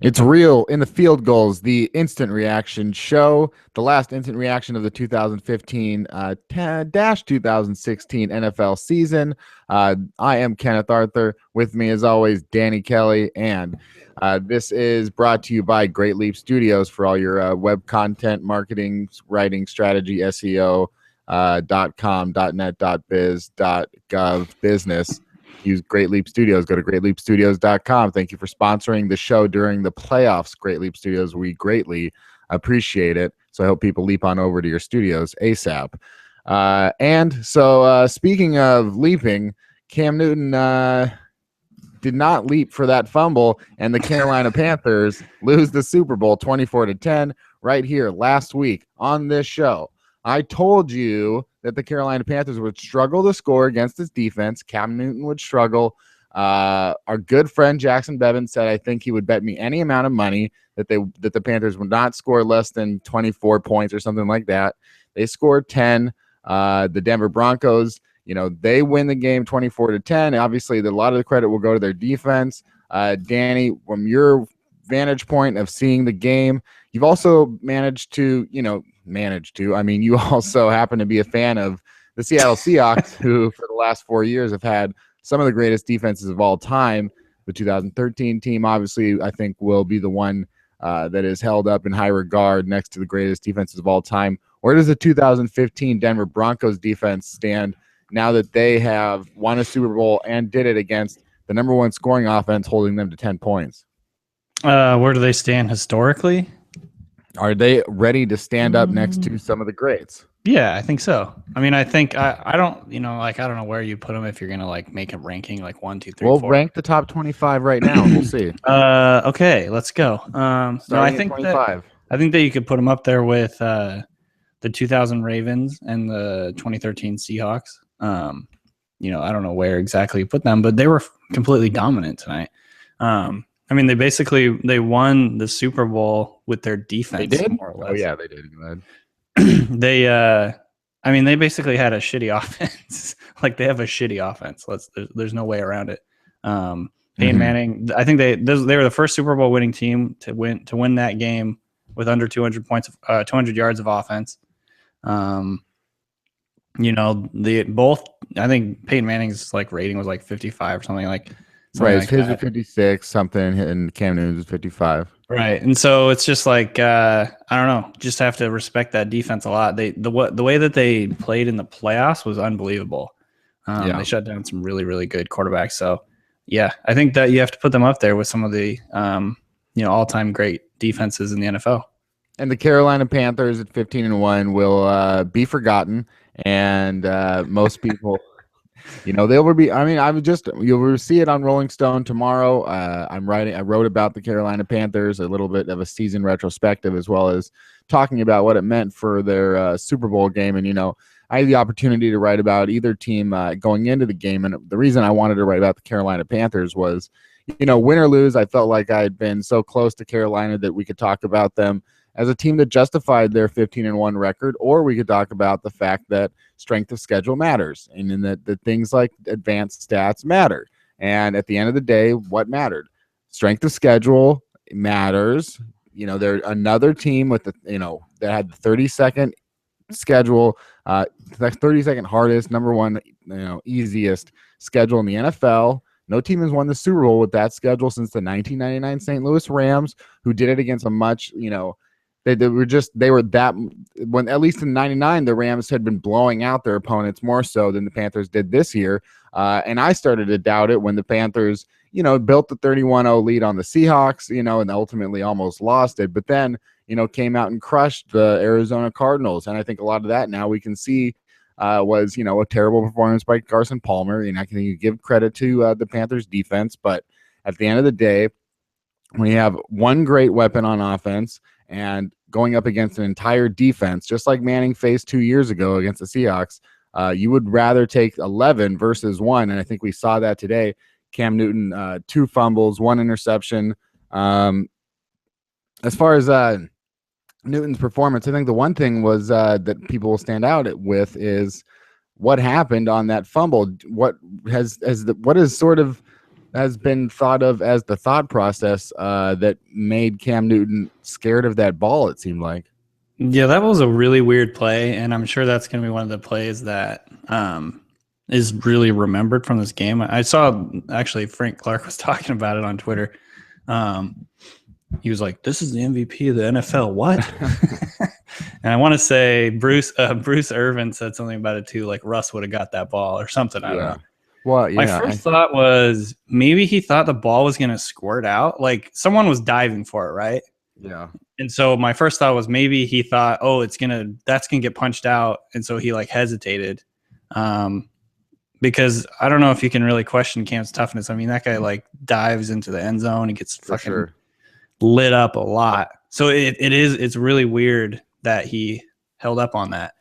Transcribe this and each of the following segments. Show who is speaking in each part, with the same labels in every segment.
Speaker 1: It's real in the field goals, the instant reaction show, the last instant reaction of the 2015 2016 NFL season. I am Kenneth Arthur. With me, as always, Danny Kelly. And this is brought to you by Great Leap Studios for all your web content, marketing, writing, strategy, SEO, .com, .net, .biz, .gov, business. Use Great Leap Studios. Go to greatleapstudios.com. Thank you for sponsoring the show during the playoffs, Great Leap Studios. We greatly appreciate it. So I hope people leap on over to your studios ASAP. Speaking of leaping, Cam Newton did not leap for that fumble, and the Carolina Panthers lose the Super Bowl 24-10 right here last week on this show. I told you that the Carolina Panthers would struggle to score against this defense. Cam Newton would struggle. Our good friend Jackson Bevan said, I think he would bet me any amount of money that the Panthers would not score less than 24 points or something like that. They scored 10. The Denver Broncos, they win the game 24-10. Obviously, a lot of the credit will go to their defense. Danny, from your vantage point of seeing the game, you've also managed to, you also happen to be a fan of the Seattle Seahawks, who for the last 4 years have had some of the greatest defenses of all time. The 2013 team, obviously, I think will be the one that is held up in high regard next to the greatest defenses of all time. Where does the 2015 Denver Broncos defense stand now that they have won a Super Bowl and did it against the number one scoring offense, holding them to 10 points?
Speaker 2: Where do they stand historically?
Speaker 1: Are they ready to stand up next to some of the greats?
Speaker 2: Yeah, I think so. I mean, I think I don't know where you put them if you're gonna make a ranking like 1, 2, 3, 4.
Speaker 1: We'll rank the top 25 right now. We'll see.
Speaker 2: Okay, let's go. I think that you could put them up there with the 2000 Ravens and the 2013 Seahawks. I don't know where exactly you put them, but they were completely dominant tonight. They won the Super Bowl with their defense.
Speaker 1: They did?
Speaker 2: More or less.
Speaker 1: Oh yeah, they did. Good.
Speaker 2: They basically had a shitty offense. Like, they have a shitty offense. There's no way around it. Peyton Manning, I think they were the first Super Bowl winning team to win that game with under 200 yards of offense. I think Peyton Manning's rating was 55 or something like.
Speaker 1: Right, his was 56 something, and Cam Newton's was 55.
Speaker 2: Right, and so it's just I don't know, just have to respect that defense a lot. The way that they played in the playoffs was unbelievable. They shut down some really, really good quarterbacks. So yeah, I think that you have to put them up there with some of the all-time great defenses in the NFL.
Speaker 1: And the Carolina Panthers at 15-1 will be forgotten, and most people. They'll be. You'll see it on Rolling Stone tomorrow. I wrote about the Carolina Panthers, a little bit of a season retrospective, as well as talking about what it meant for their Super Bowl game. And I had the opportunity to write about either team going into the game. And the reason I wanted to write about the Carolina Panthers was, win or lose, I felt like I had been so close to Carolina that we could talk about them as a team that justified their 15-1 record, or we could talk about the fact that strength of schedule matters, and in that things like advanced stats matter. And at the end of the day, what mattered? Strength of schedule matters. They're another team with that had the 32nd schedule, the 32nd hardest, number one, easiest schedule in the NFL. No team has won the Super Bowl with that schedule since the 1999 St. Louis Rams, who did it against a much, they were that when, at least in 99, the Rams had been blowing out their opponents more so than the Panthers did this year. And I started to doubt it when the Panthers, built the 31-0 lead on the Seahawks, and ultimately almost lost it. But then, came out and crushed the Arizona Cardinals. And I think a lot of that now we can see was, a terrible performance by Carson Palmer. And I can give credit to the Panthers defense. But at the end of the day, when you have one great weapon on offense and going up against an entire defense, just like Manning faced 2 years ago against the Seahawks, you would rather take 11 versus 1. And I think we saw that today. Cam Newton, 2 fumbles, 1 interception. As far as Newton's performance, I think the one thing was that people will stand out with is what happened on that fumble. What is sort of has been thought of as the thought process that made Cam Newton scared of that ball, it seemed like.
Speaker 2: Yeah, that was a really weird play, and I'm sure that's going to be one of the plays that is really remembered from this game. I saw actually Frank Clark was talking about it on Twitter. He was like, "This is the MVP of the NFL." What? And I want to say Bruce Irvin said something about it too, like Russ would have got that ball or something. I don't know.
Speaker 1: Well, yeah.
Speaker 2: My first thought was maybe he thought the ball was going to squirt out, like someone was diving for it, right?
Speaker 1: Yeah.
Speaker 2: And so my first thought was maybe he thought, oh, that's gonna get punched out, and so he like hesitated, because I don't know if you can really question Cam's toughness. I mean, that guy like dives into the end zone and gets fucking lit up a lot. So it's really weird that he held up on that.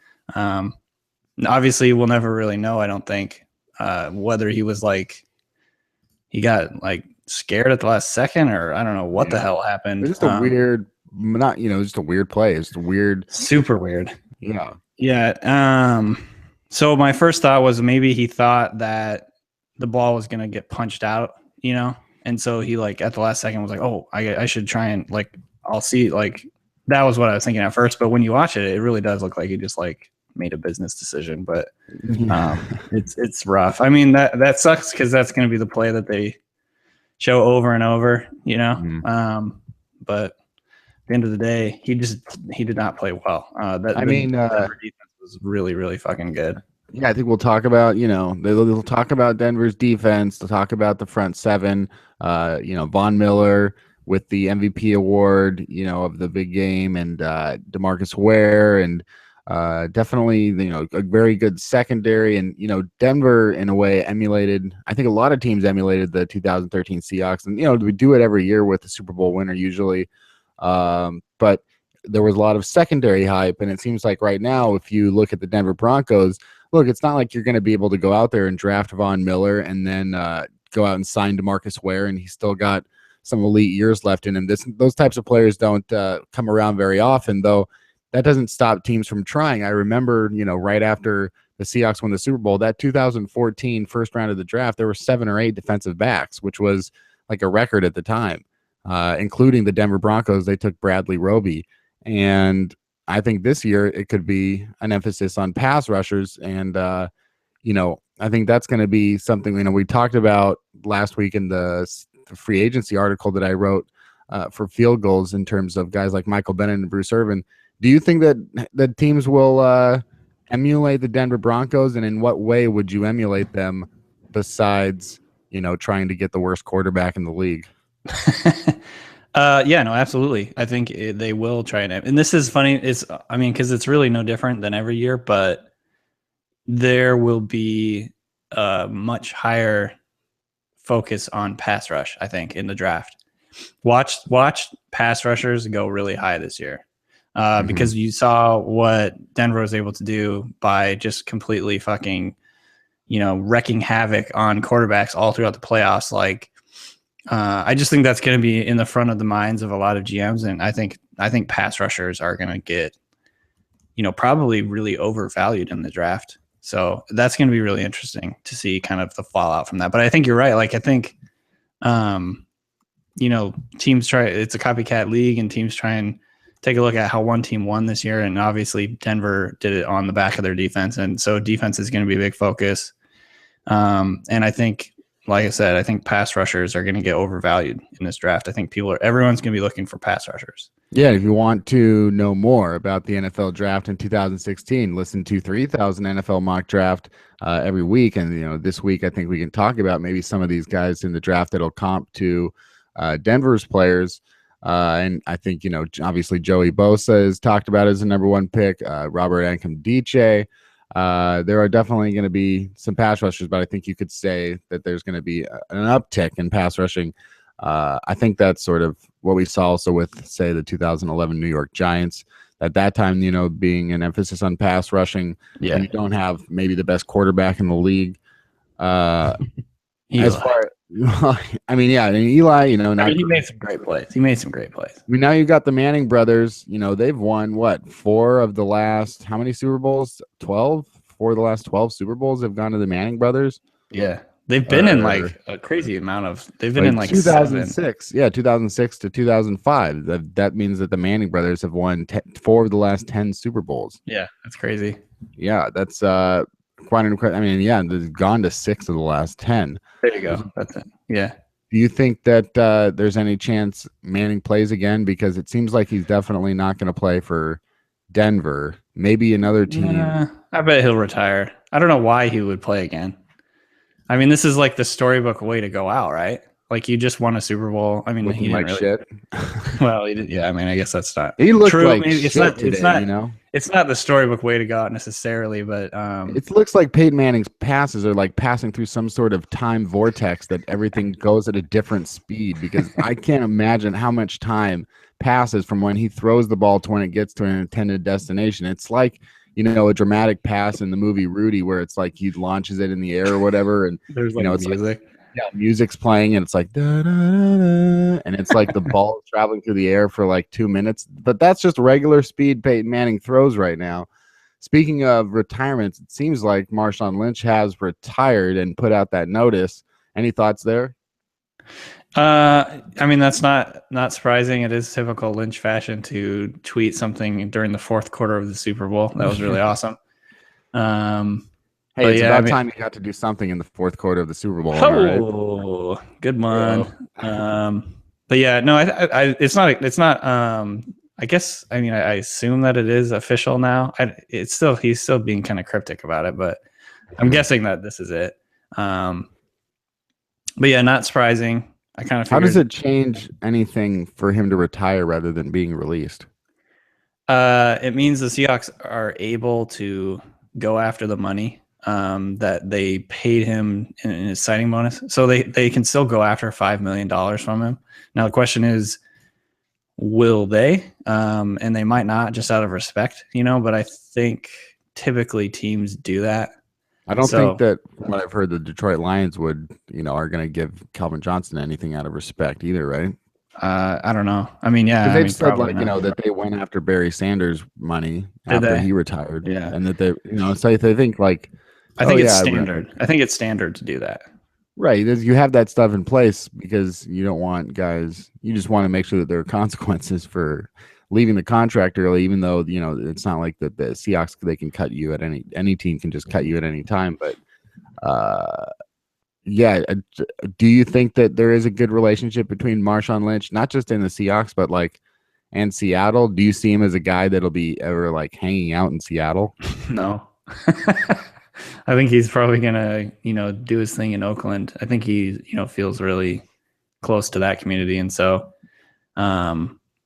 Speaker 2: Obviously, we'll never really know. I don't think whether he was like he got like scared at the last second, or I don't know what the hell happened.
Speaker 1: It's just a weird, not just a weird play. It's weird,
Speaker 2: super weird.
Speaker 1: Yeah.
Speaker 2: So my first thought was maybe he thought that the ball was gonna get punched out, and so he like at the last second was like, oh, I should try and like I'll see, like that was what I was thinking at first. But when you watch it, it really does look like he just like made a business decision. But it's rough. I mean that sucks because that's gonna be the play that they show over and over, but at the end of the day, he did not play well. Denver defense was really, really fucking good.
Speaker 1: Yeah, I think we'll talk about, they'll talk about Denver's defense. They'll talk about the front seven, Von Miller with the MVP award, of the big game, and DeMarcus Ware, and definitely, a very good secondary. And, Denver, in a way, I think a lot of teams emulated the 2013 Seahawks. And, we do it every year with the Super Bowl winner usually. But there was a lot of secondary hype. And it seems like right now, if you look at the Denver Broncos, look, it's not like you're going to be able to go out there and draft Von Miller and then go out and sign DeMarcus Ware, and he's still got some elite years left in him. Those types of players don't come around very often, though. That doesn't stop teams from trying. I remember, right after the Seahawks won the Super Bowl, that 2014 first round of the draft, there were 7 or 8 defensive backs, which was like a record at the time, including the Denver Broncos. They took Bradley Roby. And I think this year it could be an emphasis on pass rushers. And, I think that's going to be something, we talked about last week in the free agency article that I wrote for field goals in terms of guys like Michael Bennett and Bruce Irvin. Do you think that teams will emulate the Denver Broncos, and in what way would you emulate them besides, trying to get the worst quarterback in the league?
Speaker 2: Yeah, no, absolutely. I think they will try and this is funny. Because it's really no different than every year, but there will be a much higher focus on pass rush, I think, in the draft. Watch pass rushers go really high this year. Because you saw what Denver was able to do by just completely fucking, wrecking havoc on quarterbacks all throughout the playoffs. Like, I just think that's going to be in the front of the minds of a lot of GMs, and I think pass rushers are going to get, probably really overvalued in the draft. So that's going to be really interesting to see kind of the fallout from that. But I think you're right. Like, I think, teams try. It's a copycat league, and teams try and take a look at how one team won this year. And obviously Denver did it on the back of their defense. And so defense is going to be a big focus. And I think, like I said, I think pass rushers are going to get overvalued in this draft. I think everyone's going to be looking for pass rushers.
Speaker 1: Yeah. If you want to know more about the NFL draft in 2016, listen to 3000 NFL mock draft every week. And, this week, I think we can talk about maybe some of these guys in the draft that'll comp to Denver's players. And I think, obviously Joey Bosa is talked about as the number 1 pick, Robert Nkemdiche. There are definitely going to be some pass rushers, but I think you could say that there's going to be an uptick in pass rushing. I think that's sort of what we saw also with, say, the 2011 New York Giants. At that time, being an emphasis on pass rushing, and you don't have maybe the best quarterback in the league. As far, Eli,
Speaker 2: he made some great plays.
Speaker 1: Now you've got the Manning brothers. They've won what, 4 of the last, how many Super Bowls? 12. 4 of the last 12 Super Bowls have gone to the Manning brothers.
Speaker 2: Yeah, They've been in like a crazy amount of. They've been in like
Speaker 1: 2006. Yeah, 2006 to 2005. That means that the Manning brothers have won 4 of the last 10 Super Bowls.
Speaker 2: Yeah, that's crazy.
Speaker 1: Yeah, that's quite incredible. I mean, yeah, they've gone to 6 of the last 10.
Speaker 2: There you go. That's it. Yeah.
Speaker 1: Do you think that there's any chance Manning plays again? Because it seems like he's definitely not going to play for Denver. Maybe another team.
Speaker 2: I bet he'll retire. I don't know why he would play again. I mean, this is like the storybook way to go out, right? Like you just won a Super Bowl. I mean,
Speaker 1: Looking
Speaker 2: he didn't
Speaker 1: like
Speaker 2: really,
Speaker 1: shit.
Speaker 2: well, he did. Yeah, I mean, I guess that's not.
Speaker 1: He looked
Speaker 2: true.
Speaker 1: like
Speaker 2: I mean,
Speaker 1: shit today, you know?
Speaker 2: It's not the storybook way to go out necessarily, but
Speaker 1: it looks like Peyton Manning's passes are like passing through some sort of time vortex that everything goes at a different speed, because I can't imagine how much time passes from when he throws the ball to when it gets to an intended destination. It's like, you know, a dramatic pass in the movie Rudy where it's like he launches it in the air or whatever, and
Speaker 2: there's like
Speaker 1: it's
Speaker 2: music.
Speaker 1: Like, yeah, music's playing and it's like da, da, da, da, and it's like the ball traveling through the air for like 2 minutes. But that's just regular speed Peyton Manning throws right now. Speaking of retirements, it seems like Marshawn Lynch has retired and put out that notice. Any thoughts there?
Speaker 2: I mean, that's not surprising. It is typical Lynch fashion to tweet something during the fourth quarter of the Super Bowl. That was really awesome.
Speaker 1: Hey, it's about time you got to do something in the fourth quarter of the Super Bowl.
Speaker 2: Oh, right? Good one. But yeah, no, it's not. I guess, I mean, I assume that it is official now. He's still being kind of cryptic about it, but I'm guessing that this is it. But yeah, not surprising. I kind of figured.
Speaker 1: How does it change anything for him to retire rather than being released?
Speaker 2: It means the Seahawks are able to go after the money that they paid him in his signing bonus. So they can still go after $5 million from him. Now the question is, will they? And they might not, just out of respect, you know, but I think typically teams do that.
Speaker 1: I don't think that, from what I've heard, the Detroit Lions would, you know, are going to give Calvin Johnson anything out of respect either, right?
Speaker 2: I don't know. I mean, yeah,
Speaker 1: they've said like, you know, that they went after Barry Sanders' money after he retired.
Speaker 2: Yeah,
Speaker 1: and that they, you know, so they think like,
Speaker 2: I think it's standard. I think it's standard to do that.
Speaker 1: Right. You have that stuff in place because you don't want guys, you just want to make sure that there are consequences for leaving the contract early, even though, you know, it's not like that the Seahawks, they can cut you at any team can just cut you at any time. But yeah, do you think that there is a good relationship between Marshawn Lynch, not just in the Seahawks, but like and Seattle? Do you see him as a guy that'll be ever like hanging out in Seattle?
Speaker 2: No. I think he's probably gonna, you know, do his thing in Oakland. I think he, you know, feels really close to that community, and so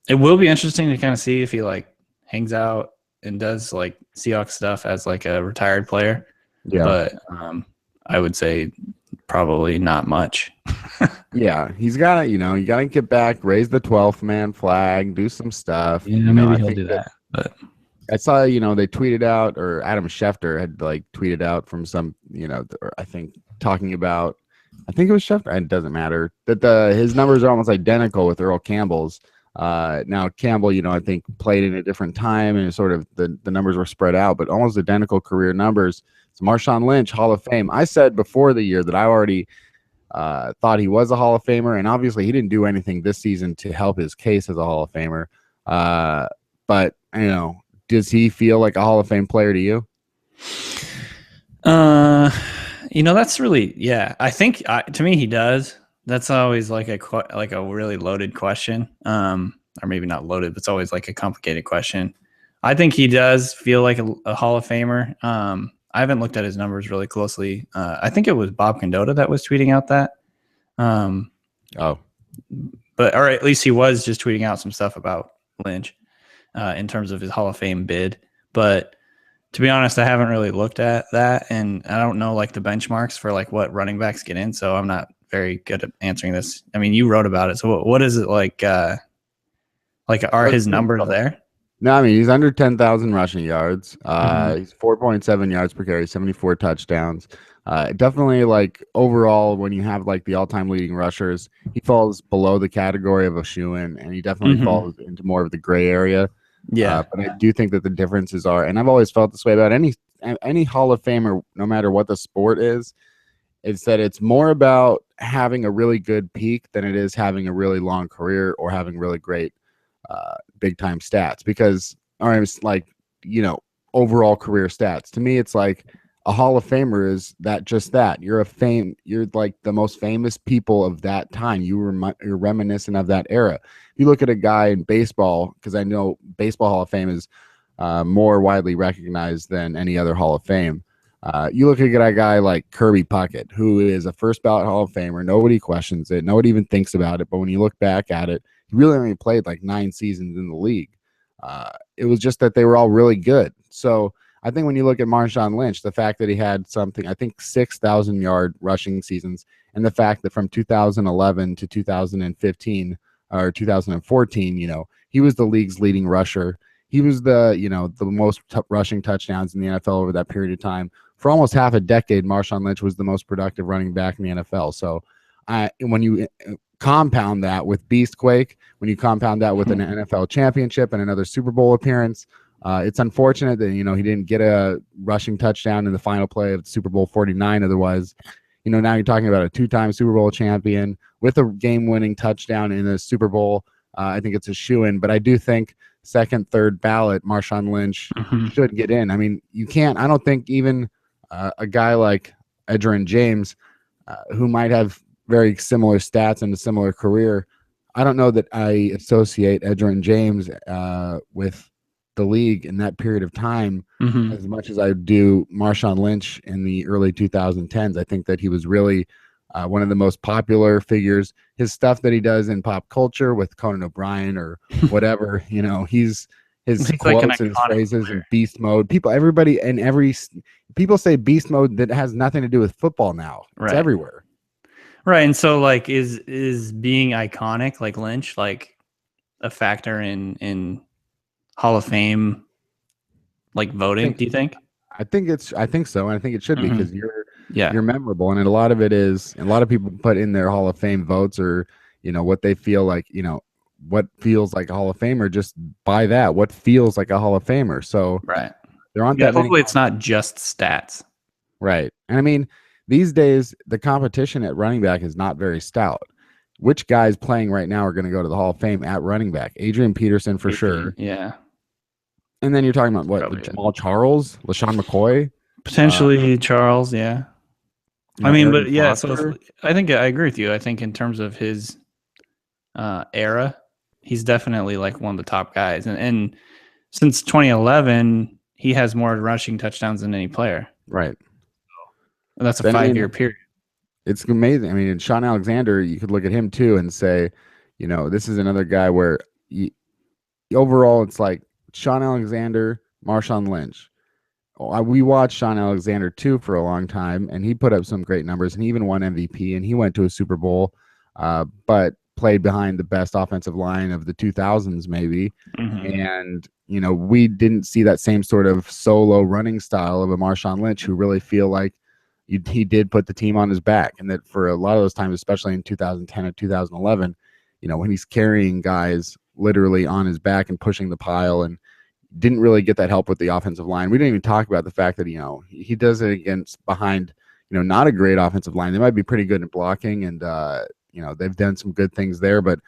Speaker 2: it will be interesting to kind of see if he like hangs out and does like Seahawks stuff as like a retired player.
Speaker 1: Yeah,
Speaker 2: but I would say probably not much.
Speaker 1: Yeah, he's got to, you know, you got to get back, raise the 12th man flag, do some stuff.
Speaker 2: Yeah,
Speaker 1: you
Speaker 2: maybe he'll do that. But
Speaker 1: I saw, you know, they tweeted out, or Adam Schefter had like tweeted out from some, you know, I think talking about, I think it was Schefter. It doesn't matter that his numbers are almost identical with Earl Campbell's. Now Campbell, you know, I think played in a different time and sort of the numbers were spread out, but almost identical career numbers. So Marshawn Lynch, Hall of Fame. I said before the year that I already thought he was a Hall of Famer, and obviously he didn't do anything this season to help his case as a Hall of Famer. But you know, does he feel like a Hall of Fame player to you?
Speaker 2: You know, that's really, yeah. I think to me he does. That's always like a really loaded question, or maybe not loaded, but it's always like a complicated question. I think he does feel like a Hall of Famer. I haven't looked at his numbers really closely. I think it was Bob Condotta that was tweeting out that. But or at least he was just tweeting out some stuff about Lynch in terms of his Hall of Fame bid. But to be honest, I haven't really looked at that, and I don't know like the benchmarks for like what running backs get in. So I'm not very good at answering this. I mean, you wrote about it. So what is it like? Like are his numbers there?
Speaker 1: No, I mean, he's under 10,000 rushing yards. He's 4.7 yards per carry, 74 touchdowns. Definitely, like, overall, when you have, like, the all-time leading rushers, he falls below the category of a shoo-in, and he definitely falls into more of the gray area.
Speaker 2: Yeah.
Speaker 1: But I do think that the differences are, and I've always felt this way about any Hall of Famer, no matter what the sport is, It's that it's more about having a really good peak than it is having a really long career or having really great big time stats. Because, or it's like, you know, overall career stats. To me, it's like a Hall of Famer is that just that. You're like the most famous people of that time. You're reminiscent of that era. If you look at a guy in baseball, because I know Baseball Hall of Fame is more widely recognized than any other Hall of Fame. You look at a guy like Kirby Puckett, who is a first ballot Hall of Famer. Nobody questions it. Nobody even thinks about it. But when you look back at it, he really only played like 9 seasons in the league. It was just that they were all really good. So I think when you look at Marshawn Lynch, the fact that he had something, I think 6,000-yard rushing seasons, and the fact that from 2011 to 2015 or 2014, you know, he was the league's leading rusher. He was the most rushing touchdowns in the NFL over that period of time. For almost half a decade, Marshawn Lynch was the most productive running back in the NFL. So when you compound that with Beastquake, when you compound that with an NFL championship and another Super Bowl appearance, it's unfortunate that, you know, he didn't get a rushing touchdown in the final play of Super Bowl 49. Otherwise, you know, now you're talking about a 2-time Super Bowl champion with a game-winning touchdown in the Super Bowl. I think it's a shoo-in, but I do think second, third ballot, Marshawn Lynch should get in. I mean, you can't, I don't think even a guy like Edgerrin James, who might have very similar stats and a similar career, I don't know that I associate Edgerrin James with the league in that period of time as much as I do Marshawn Lynch in the early 2010s. I think that he was really one of the most popular figures. His stuff that he does in pop culture with Conan O'Brien or whatever, you know, his quotes like and his phrases player. And beast mode. People say beast mode that has nothing to do with football now. It's everywhere.
Speaker 2: Right. And so like is being iconic like Lynch like a factor in Hall of Fame like voting, do you think?
Speaker 1: I think so. And I think it should be because you're memorable. And a lot of it is, a lot of people put in their Hall of Fame votes or, you know, what they feel like, you know, what feels like a Hall of Famer, just by that, what feels like a Hall of Famer. So there aren't that
Speaker 2: hopefully it's not just stats.
Speaker 1: Right. And I mean, these days, the competition at running back is not very stout. Which guys playing right now are going to go to the Hall of Fame at running back? Adrian Peterson for sure.
Speaker 2: Yeah.
Speaker 1: And then you're talking about what? Jamal Charles, LaShawn McCoy?
Speaker 2: Potentially Charles, yeah. I mean, Aaron but yeah, Foster. So I think I agree with you. I think in terms of his era, he's definitely like one of the top guys. And since 2011, he has more rushing touchdowns than any player.
Speaker 1: Right.
Speaker 2: And that's a 5-year period.
Speaker 1: It's amazing. I mean, and Sean Alexander, you could look at him too and say, you know, this is another guy where overall it's like Sean Alexander, Marshawn Lynch. We watched Sean Alexander too for a long time, and he put up some great numbers, and he even won MVP, and he went to a Super Bowl, but played behind the best offensive line of the 2000s maybe. And, you know, we didn't see that same sort of solo running style of a Marshawn Lynch who really feel like he did put the team on his back. And that for a lot of those times, especially in 2010 and 2011, you know, when he's carrying guys literally on his back and pushing the pile, and didn't really get that help with the offensive line. We didn't even talk about the fact that, you know, he does it behind, you know, not a great offensive line. They might be pretty good at blocking, and, you know, they've done some good things there, but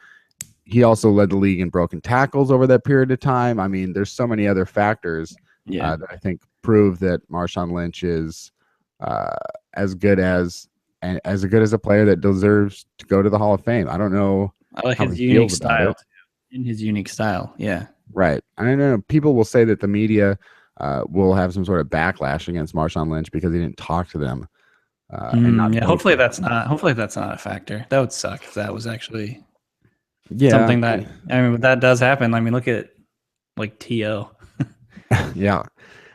Speaker 1: he also led the league in broken tackles over that period of time. I mean, there's so many other factors that I think prove that Marshawn Lynch is as good as a player that deserves to go to the Hall of Fame. I don't know.
Speaker 2: I like his unique style. In his unique style, yeah.
Speaker 1: Right. I don't know. People will say that the media will have some sort of backlash against Marshawn Lynch because he didn't talk to them.
Speaker 2: Hopefully that's not a factor. That would suck if that was actually something that, I mean, that does happen. I mean, look at like T.O.
Speaker 1: Yeah.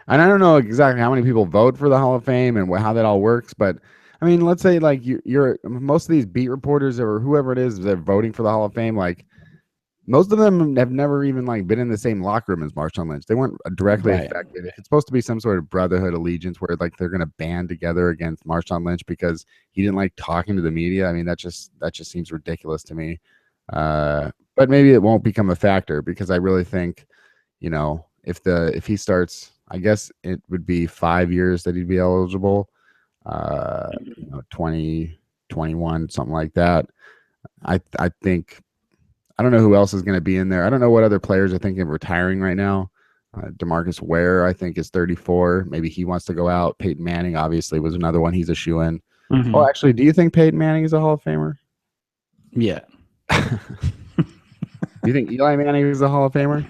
Speaker 1: And I don't know exactly how many people vote for the Hall of Fame and how that all works, but I mean, let's say like you're most of these beat reporters or whoever it is that are voting for the Hall of Fame, like most of them have never even like been in the same locker room as Marshawn Lynch. They weren't directly affected. If it's supposed to be some sort of brotherhood allegiance where like they're going to band together against Marshawn Lynch because he didn't like talking to the media, I mean, that just seems ridiculous to me. But maybe it won't become a factor because I really think, you know, if he starts, I guess it would be 5 years that he'd be eligible. 2021, something like that. I think I don't know who else is going to be in there. I don't know what other players are thinking of retiring right now. DeMarcus Ware, I think, is 34. Maybe he wants to go out. Peyton Manning, obviously, was another one. He's a shoe-in.
Speaker 2: Mm-hmm.
Speaker 1: Oh, actually, do you think Peyton Manning is a Hall of Famer?
Speaker 2: Yeah.
Speaker 1: Do you think Eli Manning is a Hall of Famer?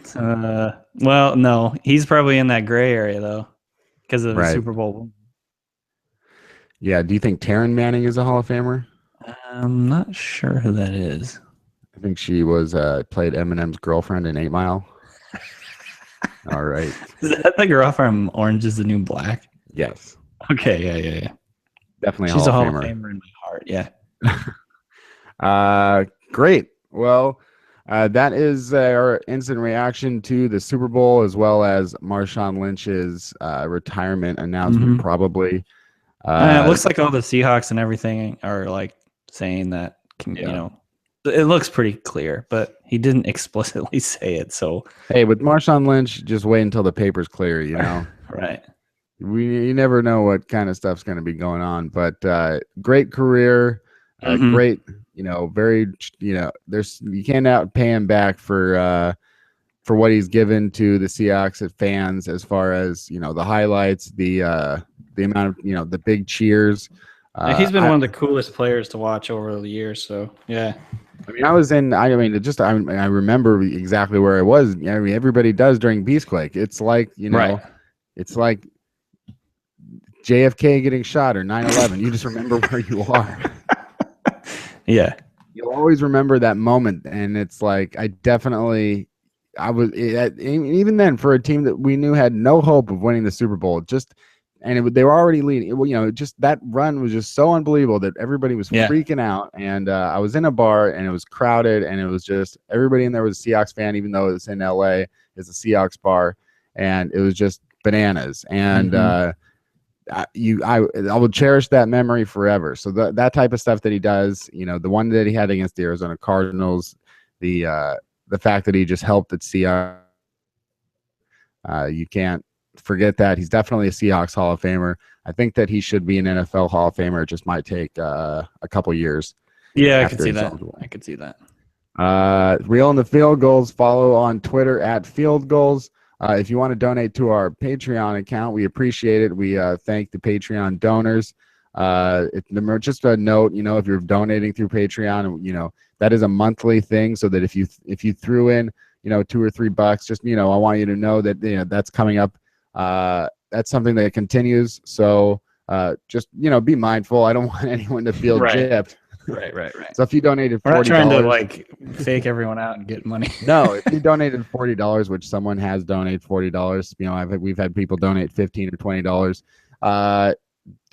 Speaker 2: Well, no. He's probably in that gray area, though, because of the
Speaker 1: Right.
Speaker 2: Super Bowl.
Speaker 1: Yeah. Do you think Taryn Manning is a Hall of Famer?
Speaker 2: I'm not sure who that is.
Speaker 1: I think she was played Eminem's girlfriend in 8 Mile. All right.
Speaker 2: Is that the girl from Orange is the New Black?
Speaker 1: Yes.
Speaker 2: Okay, yeah.
Speaker 1: Definitely
Speaker 2: She's a Hall of
Speaker 1: Famer.
Speaker 2: Famer in my heart, yeah.
Speaker 1: Great. Well, that is our instant reaction to the Super Bowl, as well as Marshawn Lynch's retirement announcement, probably.
Speaker 2: It looks like all the Seahawks and everything are like saying that, it looks pretty clear, but he didn't explicitly say it. So,
Speaker 1: hey, with Marshawn Lynch, just wait until the paper's clear,
Speaker 2: Right.
Speaker 1: You never know what kind of stuff's going to be going on, but great career, great, very, there's you can't outpay him back for what he's given to the Seahawks fans, as far as the highlights, the amount of the big cheers.
Speaker 2: He's been one of the coolest players to watch over the years. So yeah.
Speaker 1: I mean, I remember exactly where I was. I mean, everybody does during Beastquake. It's like,
Speaker 2: right.
Speaker 1: It's like JFK getting shot or 9/11. You just remember where you are.
Speaker 2: Yeah.
Speaker 1: You'll always remember that moment. And it's like, I was, even then, for a team that we knew had no hope of winning the Super Bowl, they were already leading. Just that run was just so unbelievable that everybody was freaking out. And I was in a bar and it was crowded, and it was just everybody in there was a Seahawks fan, even though it's in LA, it's a Seahawks bar, and it was just bananas. And I will cherish that memory forever. So that type of stuff that he does, the one that he had against the Arizona Cardinals, the fact that he just helped at Seahawks, you can't forget that. He's definitely a Seahawks Hall of Famer. I think that he should be an NFL Hall of Famer. It just might take a couple years.
Speaker 2: Yeah, I could see that. I could see that.
Speaker 1: Real in the Field Goals. Follow on Twitter at Field Goals. If you want to donate to our Patreon account, we appreciate it. We thank the Patreon donors. Just a note, if you're donating through Patreon, that is a monthly thing. So that if you threw in, $2 or $3, just I want you to know that that's coming up. That's something that continues. So just be mindful. I don't want anyone to feel gypped.
Speaker 2: Right.
Speaker 1: So if you donated $40,
Speaker 2: we're not trying to fake everyone out and get money.
Speaker 1: No, if you donated $40, which someone has donated $40, we've had people donate $15 or $20.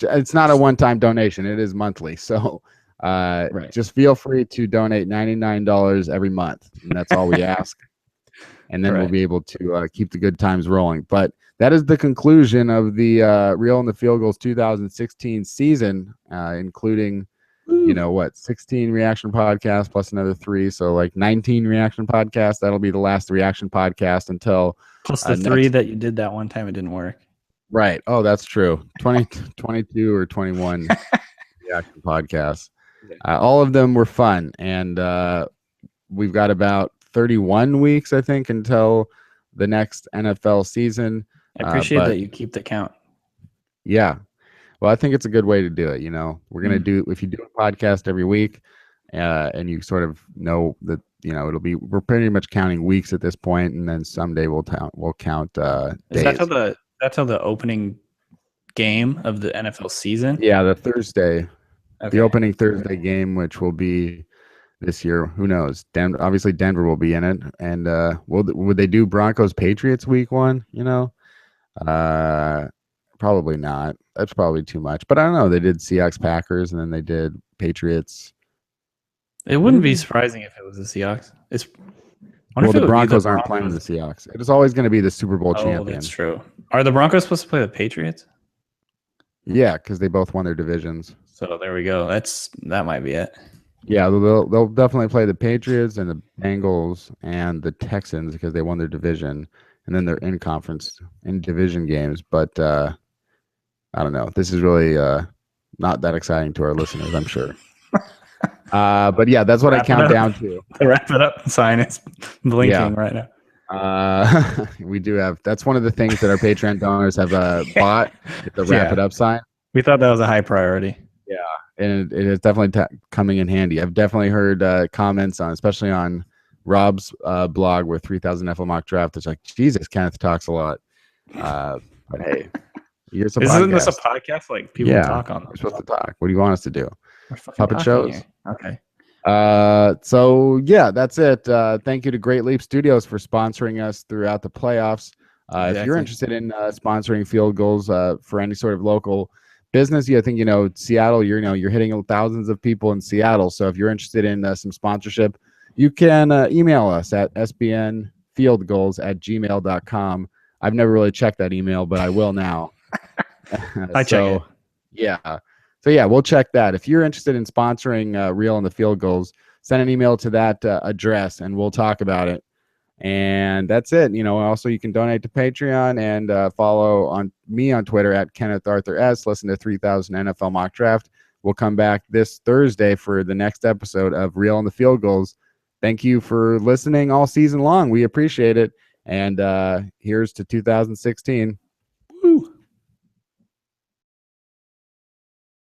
Speaker 1: It's not a one-time donation; it is monthly. So just feel free to donate $99 every month, and that's all we ask. And then we'll be able to keep the good times rolling. But that is the conclusion of the Real in the Field Goals 2016 season, including 16 reaction podcasts plus another 3, so like 19 reaction podcasts. That'll be the last reaction podcast until
Speaker 2: plus the 3 that you did that one time it didn't work.
Speaker 1: Right. Oh, that's true. 22 or 21 reaction podcasts. All of them were fun, and we've got about 31 weeks, I think, until the next NFL season.
Speaker 2: I appreciate that you keep the count.
Speaker 1: Yeah. Well, I think it's a good way to do it. We're going to do, if you do a podcast every week, and you sort of know that, we're pretty much counting weeks at this point, and then someday we'll count days.
Speaker 2: That's how the opening game of the NFL season?
Speaker 1: Yeah, the Thursday. Okay. The opening Thursday game, which will be this year. Who knows? Obviously Denver will be in it. And would they do Broncos Patriots week 1? Probably not. That's probably too much. But I don't know. They did Seahawks Packers, and then they did Patriots.
Speaker 2: It wouldn't be surprising if it was the Seahawks.
Speaker 1: The Broncos aren't playing the Seahawks. It is always going to be the Super Bowl champion.
Speaker 2: That's true. Are the Broncos supposed to play the Patriots?
Speaker 1: Yeah, because they both won their divisions.
Speaker 2: So there we go. That might be it.
Speaker 1: Yeah, they'll definitely play the Patriots and the Bengals and the Texans because they won their division, and then they're in division games. But I don't know. This is really not that exciting to our listeners, I'm sure. But yeah, that's what I count down to.
Speaker 2: The wrap it up sign is blinking right now.
Speaker 1: We do have, that's one of the things that our Patreon donors have bought. It's a wrap it up sign.
Speaker 2: We thought that was a high priority.
Speaker 1: Yeah, and it is definitely coming in handy. I've definitely heard comments on, especially on Rob's blog with 3000 NFL mock draft. It's like, Jesus, Kenneth talks a lot. But hey,
Speaker 2: isn't this a podcast? Like people talk on.
Speaker 1: We're supposed to talk. What do you want us to do? Puppet shows?
Speaker 2: Here. Okay.
Speaker 1: So yeah, that's it. Thank you to Great Leap Studios for sponsoring us throughout the playoffs. Exactly. If you're interested in sponsoring Field Goals for any sort of local business, I think Seattle. You're hitting thousands of people in Seattle. So if you're interested in some sponsorship, you can email us at sbnfieldgoals@gmail.com. I've never really checked that email, but I will now.
Speaker 2: I check it.
Speaker 1: Yeah. So yeah, we'll check that. If you're interested in sponsoring Reel in the Field Goals, send an email to that address, and we'll talk about it. And that's it. Also you can donate to Patreon and follow on me on Twitter at Kenneth Arthur S. Listen to 3000 NFL Mock Draft. We'll come back this Thursday for the next episode of Reel in the Field Goals. Thank you for listening all season long. We appreciate it. And here's to 2016.